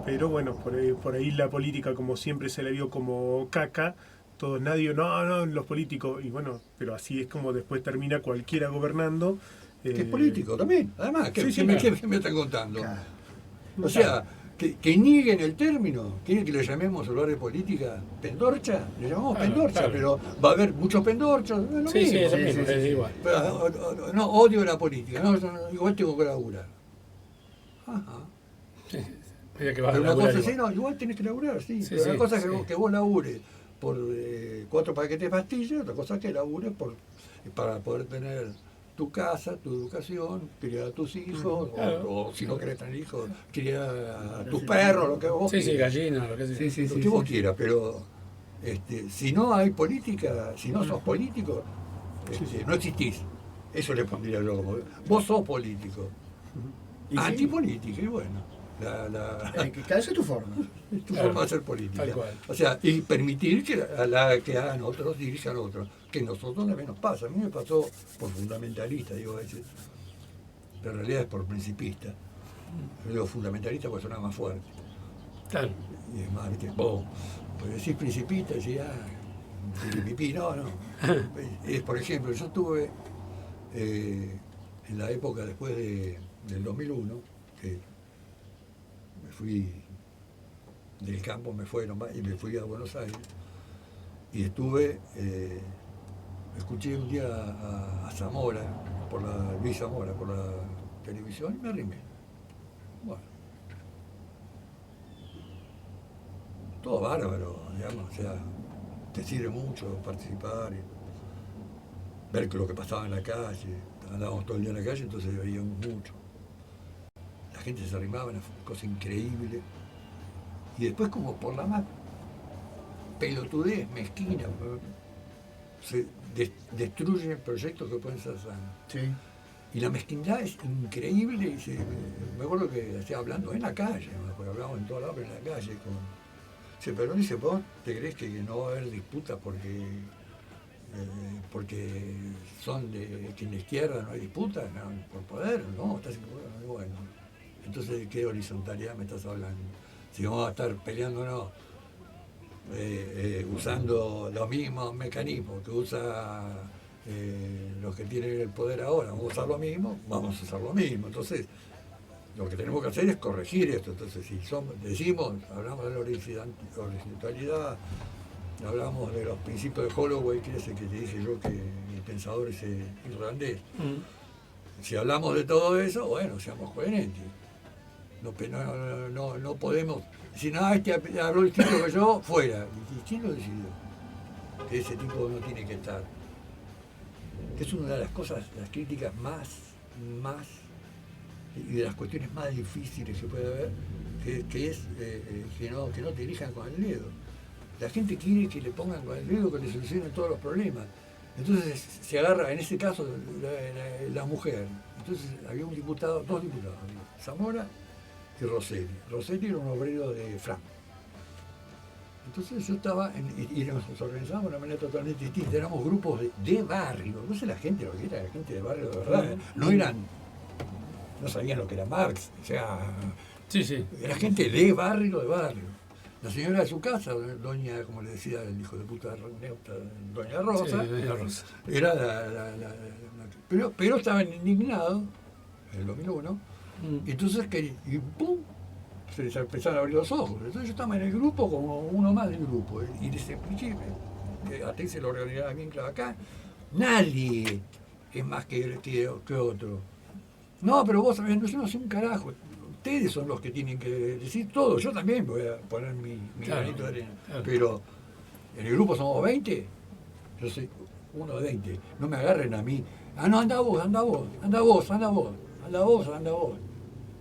pero bueno, por ahí la política, como siempre se le vio como caca, todos nadie, no, los políticos, y bueno, pero así es como después termina cualquiera gobernando. Que es político también. Además, ¿qué Sí, sí, me claro. están contando? Claro. O sea, que nieguen el término. ¿Quieren que le llamemos en lugar de política pendorcha? Le llamamos Claro, pendorcha, claro. pero va a haber muchos pendorchos. Es lo Sí, mismo. sí, es lo Sí, mismo, sí, es sí. igual. Pero, no, odio la política. No, igual tengo que laburar. Ajá. Mira que vas a Pero una laburar cosa es, igual. no, igual tenés que laburar, sí. Sí, pero sí, una cosa es sí. que vos labures por 4 paquetes de pastillas, otra cosa es que labures para poder tener tu casa, tu educación, criar a tus hijos, Claro. o si no querés tener hijos, criar a tus perros, lo que vos Sí, sí, quieras. gallina, lo que sea. Sí, sí, Lo sí. que vos sí. quieras, pero si no hay política, si no sos político, no existís. Eso le pondría yo como. Vos sos político. Y sí. Antipolítica, y bueno. Que cada vez es tu forma. Es tu Claro, forma de hacer política. tal cual. O sea, y permitir que que hagan otros, dirijan otros. Que nosotros también nos pasa. A mí me pasó por fundamentalista, digo a veces. Pero en realidad es por principista. Yo digo fundamentalista porque suena más fuerte. Claro. Y es más, ¿viste? Vos, pues decís principista, decís, piripipí, no. Es, por ejemplo, yo estuve en la época después del 2001, que me fui del campo, me fui a Buenos Aires, y estuve, escuché un día a Zamora, Luis Zamora, por la televisión, y me arrimé. Bueno. Todo bárbaro, digamos, o sea, te sirve mucho participar, y ver lo que pasaba en la calle. Andábamos todo el día en la calle, entonces veíamos mucho. La gente se arrimaba, una cosa increíble. Y después, como por la más pelotudez, mezquina, se destruyen proyectos que pueden ser sanos. Sí. Y la mezquindad es increíble. Me acuerdo que hablando en la calle, porque hablábamos en todos lados, pero en la calle. Pero dice, vos te crees que no va a haber disputas porque son que en la izquierda no hay disputas, no, por poder, no, estás bueno. Entonces, ¿de qué horizontalidad me estás hablando? Si vamos a estar peleándonos usando los mismos mecanismos que usa los que tienen el poder ahora, vamos a usar lo mismo, vamos a usar lo mismo. Entonces, lo que tenemos que hacer es corregir esto. Entonces, si hablamos de la horizontalidad, hablamos de los principios de Holloway, que es el que te dije yo que el pensador es irlandés. Si hablamos de todo eso, bueno, seamos coherentes. No podemos decir, no, este habló distinto que yo, fuera. ¿Y quién lo decidió? Que ese tipo no tiene que estar. Es una de las cosas, las críticas más y de las cuestiones más difíciles que puede haber, que es que no te dirijan con el dedo. La gente quiere que le pongan con el dedo, que le solucionen todos los problemas. Entonces se agarra, en ese caso, la mujer. Entonces había dos diputados, Zamora y Rosselli. Rosselli era un obrero de Franco. Entonces yo estaba, y nos organizábamos de una manera totalmente distinta, éramos grupos de barrio. No sé la gente lo que era, la gente de barrio de verdad. No sabían lo que era Marx, o sea, Sí, sí. era gente de barrio. La señora de su casa, doña, como le decía el hijo de puta neuta, doña Rosa, Sí, doña Rosa. era pero estaban indignados en el 2001, y entonces y ¡pum! Se les empezaron a abrir los ojos. Entonces yo estaba en el grupo como uno más del grupo, y les expliqué, hasta hice la organización bien clara acá, nadie es más que otro. No, pero vos sabés, yo no sé un carajo. Ustedes son los que tienen que decir todo. Yo también voy a poner mi Claro, granito de arena. claro. Pero en el grupo somos 20. Yo soy uno de 20. No me agarren a mí. No, anda vos.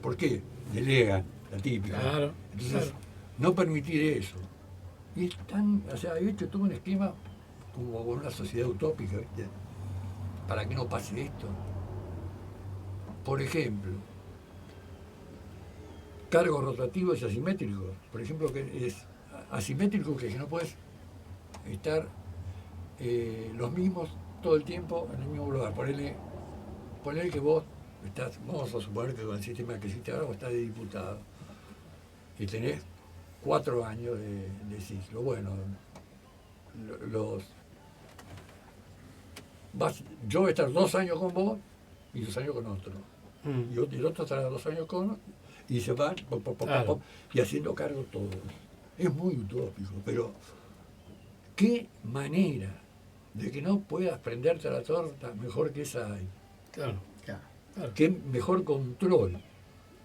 ¿Por qué? Delegan, la típica. Claro, Entonces, claro. no permitir eso. Y es tan, o sea, ¿viste? Tuve un esquema como con una sociedad utópica, ¿viste? Para que no pase esto. Por ejemplo, cargos rotativos y asimétricos. Por ejemplo, que es asimétrico, que no puedes estar los mismos todo el tiempo en el mismo lugar. Ponele que vos estás, vamos a suponer que con el sistema que existe ahora vos estás de diputado y tenés 4 años de ciclo. Bueno, yo voy a estar 2 años con vos y 2 años con otro. Y el otro estará 2 años con otro. y se van Claro. y haciendo cargo todo. Es muy utópico, pero qué manera de que no puedas prenderte a la torta mejor que esa hay. Claro, Claro. claro, Qué mejor control,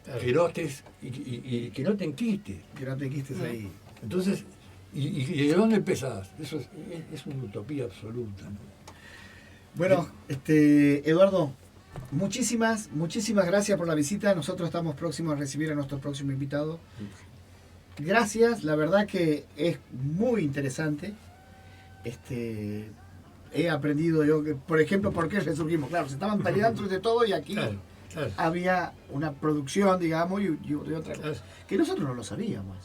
claro. que no estés y que no te enquistes. Que no te quistes ahí. Entonces, ¿y de dónde empezás? Eso es una utopía absoluta, ¿no? Bueno, Eduardo, muchísimas gracias por la visita. Nosotros estamos próximos a recibir a nuestro próximo invitado. Gracias, la verdad que es muy interesante. He aprendido yo, que, por ejemplo, por qué resurgimos. Claro, se estaban peleando de todo y aquí Claro, claro. había una producción, digamos, y otra Claro. cosa, que nosotros no lo sabíamos.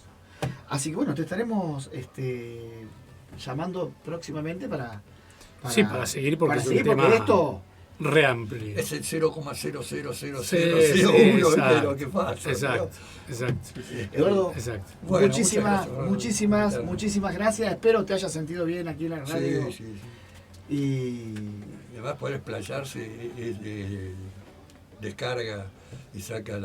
Así que bueno, te estaremos llamando próximamente para Sí, para seguir, porque para es un seguir, porque tema esto re amplio. Es el 0,00001 Sí, de lo que exacto, pasa. exacto, exacto, Eduardo, exacto. Bueno, muchas gracias, Eduardo. muchísimas gracias. Espero te hayas sentido bien aquí en la radio. Sí, sí, sí. Y Además poder explayarse, descarga y saca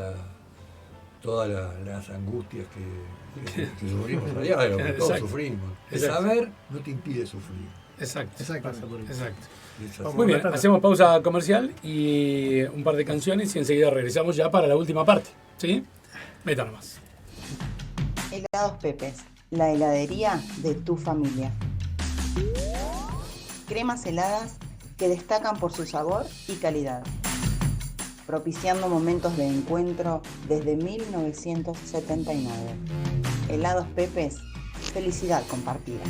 todas las angustias que sufrimos a diario, que todos Exacto. sufrimos. El Exacto. saber no te impide sufrir. Exacto, exactamente. exacto. Es así. Vamos. Muy bien, Matata. hacemos pausa comercial y un par de canciones y enseguida regresamos ya para la última parte. ¿Sí? Meta nomás. Helados Pepes, la heladería de tu familia. Cremas heladas que destacan por su sabor y calidad, propiciando momentos de encuentro desde 1979. Helados Pepes, felicidad compartida.